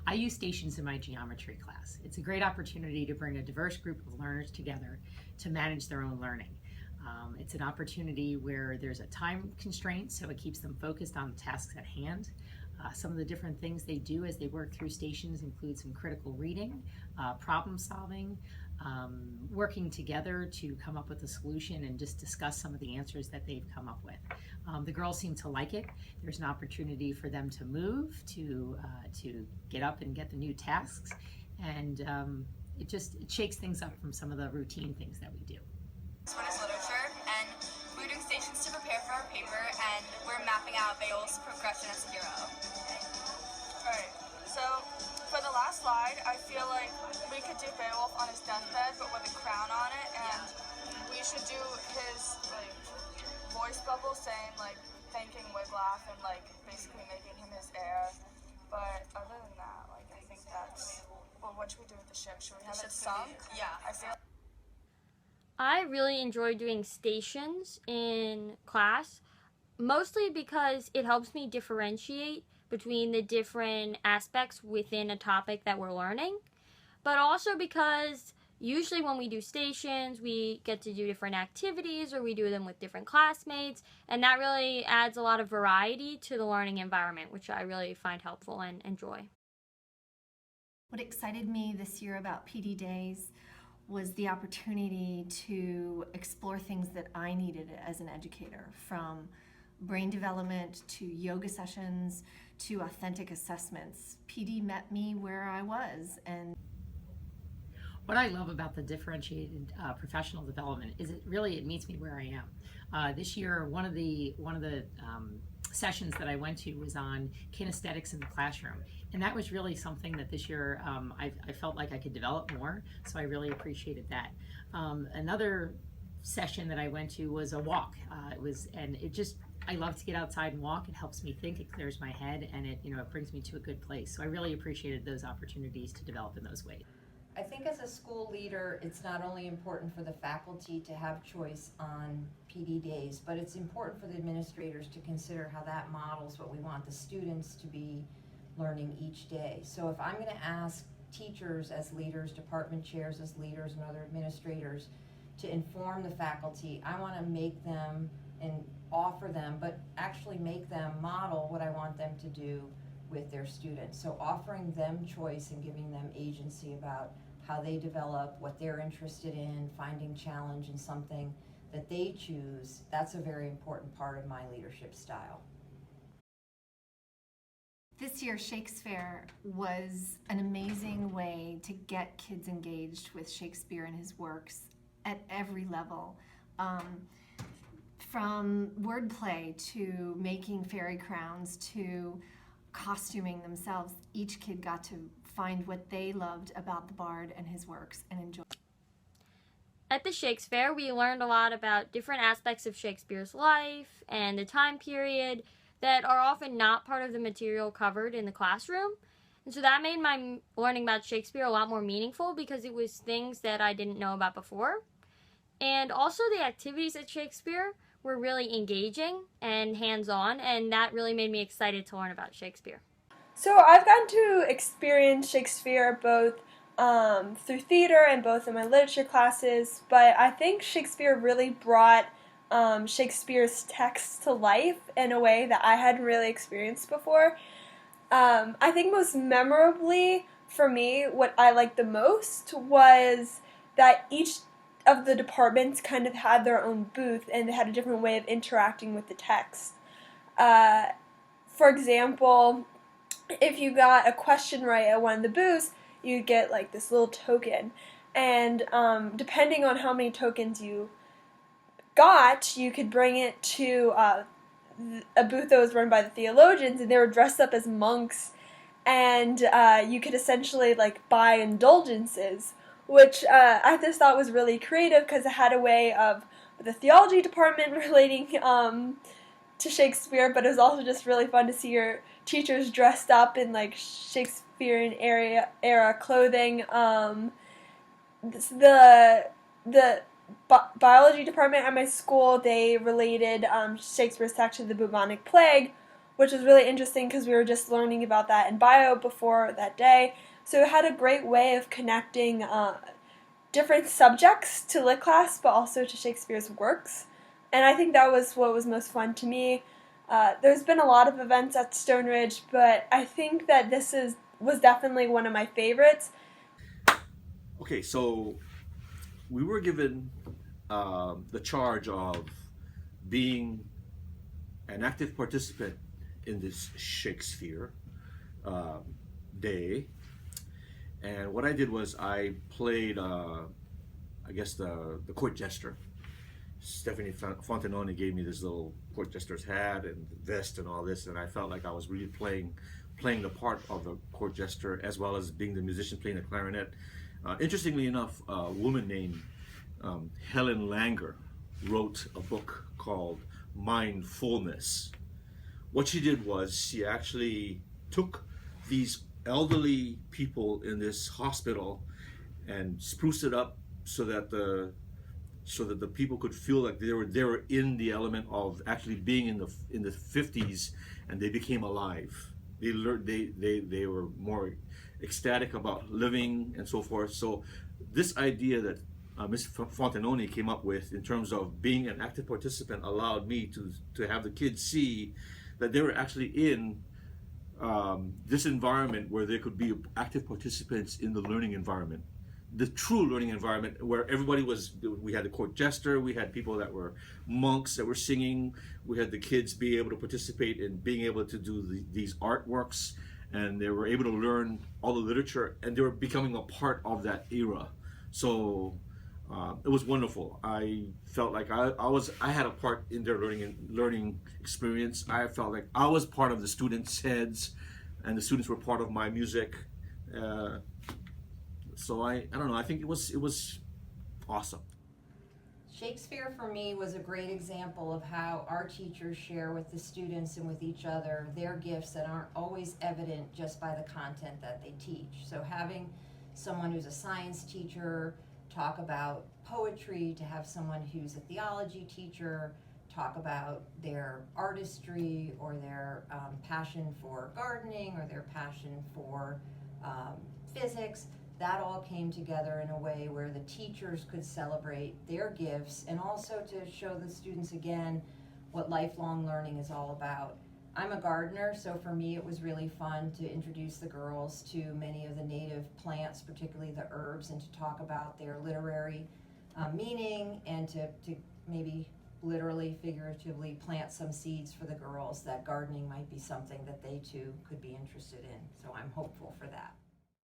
I use stations in my geometry class. It's a great opportunity to bring a diverse group of learners together to manage their own learning. It's an opportunity where there's a time constraint, so it keeps them focused on the tasks at hand. Some of the different things they do as they work through stations include some critical reading, problem solving, working together to come up with a solution and just discuss some of the answers that they've come up with. The girls seem to like it. There's an opportunity for them to move, to get up and get the new tasks, and it shakes things up from some of the routine things that we do. This one is literature, and we're doing stations to prepare for our paper, and we're mapping out Beowulf's progression as a hero. Alright, so for the last slide, I feel like we could do Beowulf on his deathbed, but with a crown on it, and we should do his voice bubble saying thanking Wiglaf and basically making him his heir. But other than that, I think that's what should we do with the ship? Should we have it sunk? Yeah, I feel. I really enjoy doing stations in class, mostly because it helps me differentiate between the different aspects within a topic that we're learning, but also because usually when we do stations, we get to do different activities or we do them with different classmates, and that really adds a lot of variety to the learning environment, which I really find helpful and enjoy. What excited me this year about PD Days was the opportunity to explore things that I needed as an educator, from brain development to yoga sessions to authentic assessments. PD met me where I was. And what I love about the differentiated professional development is it meets me where I am. This year, one of the sessions that I went to was on kinesthetics in the classroom, and that was really something that this year I felt like I could develop more, so I really appreciated that. Another session that I went to was a walk. I love to get outside and walk. It helps me think, it clears my head, and it brings me to a good place. So I really appreciated those opportunities to develop in those ways. I think as a school leader, it's not only important for the faculty to have choice on PD days, but it's important for the administrators to consider how that models what we want the students to be learning each day. So if I'm going to ask teachers as leaders, department chairs as leaders, and other administrators to inform the faculty, I want to make them and offer them, but actually make them model what I want them to do with their students. So offering them choice and giving them agency about how they develop, what they're interested in, finding challenge in something that they choose, that's a very important part of my leadership style. This year, Shakespeare was an amazing way to get kids engaged with Shakespeare and his works at every level. From wordplay to making fairy crowns to costuming themselves, each kid got to find what they loved about the bard and his works and enjoy. At the Shakespeare, we learned a lot about different aspects of Shakespeare's life and the time period that are often not part of the material covered in the classroom. And so that made my learning about Shakespeare a lot more meaningful because it was things that I didn't know about before. And also the activities at Shakespeare were really engaging and hands-on, and that really made me excited to learn about Shakespeare. So I've gotten to experience Shakespeare both through theater and both in my literature classes, but I think Shakespeare really brought Shakespeare's text to life in a way that I hadn't really experienced before. I think most memorably for me, what I liked the most was that each of the departments kind of had their own booth and they had a different way of interacting with the text. For example, if you got a question right at one of the booths, you'd get this little token, and depending on how many tokens you got, you could bring it to a booth that was run by the theologians, and they were dressed up as monks, and you could essentially buy indulgences, which I just thought was really creative because it had a way of the theology department relating to Shakespeare, but it was also just really fun to see your teachers dressed up in Shakespearean era clothing. The biology department at my school, they related Shakespeare's text to the bubonic plague, which was really interesting because we were just learning about that in bio before that day. So it had a great way of connecting different subjects to lit class, but also to Shakespeare's works. And I think that was what was most fun to me. There's been a lot of events at Stone Ridge, but I think that was definitely one of my favorites. Okay, so we were given the charge of being an active participant in this Shakespeare day. And what I did was I played, I guess, the court jester. Stephanie Fontanoni gave me this little court jester's hat and vest and all this, and I felt like I was really playing the part of the court jester, as well as being the musician playing the clarinet. Interestingly enough, a woman named Helen Langer wrote a book called Mindfulness. What she did was she actually took these elderly people in this hospital and spruced it up so that the people could feel like they were in the element of actually being in the 50s, and they became alive. They learned they were more ecstatic about living and so forth. So this idea that Ms. Fontanoni came up with in terms of being an active participant allowed me to have the kids see that they were actually in this environment where they could be active participants in the learning environment, the true learning environment, where we had the court jester, we had people that were monks that were singing, we had the kids be able to participate in being able to do these artworks, and they were able to learn all the literature, and they were becoming a part of that era. So it was wonderful. I felt like I had a part in their learning experience. I felt like I was part of the students' heads, and the students were part of my music. So I don't know. I think it was awesome. Shakespeare for me was a great example of how our teachers share with the students and with each other their gifts that aren't always evident just by the content that they teach. So having someone who's a science teacher talk about poetry, to have someone who's a theology teacher talk about their artistry or their passion for gardening or their passion for physics, that all came together in a way where the teachers could celebrate their gifts and also to show the students again what lifelong learning is all about. I'm a gardener, so for me it was really fun to introduce the girls to many of the native plants, particularly the herbs, and to talk about their literary meaning, and to maybe literally, figuratively plant some seeds for the girls that gardening might be something that they too could be interested in. So I'm hopeful for that.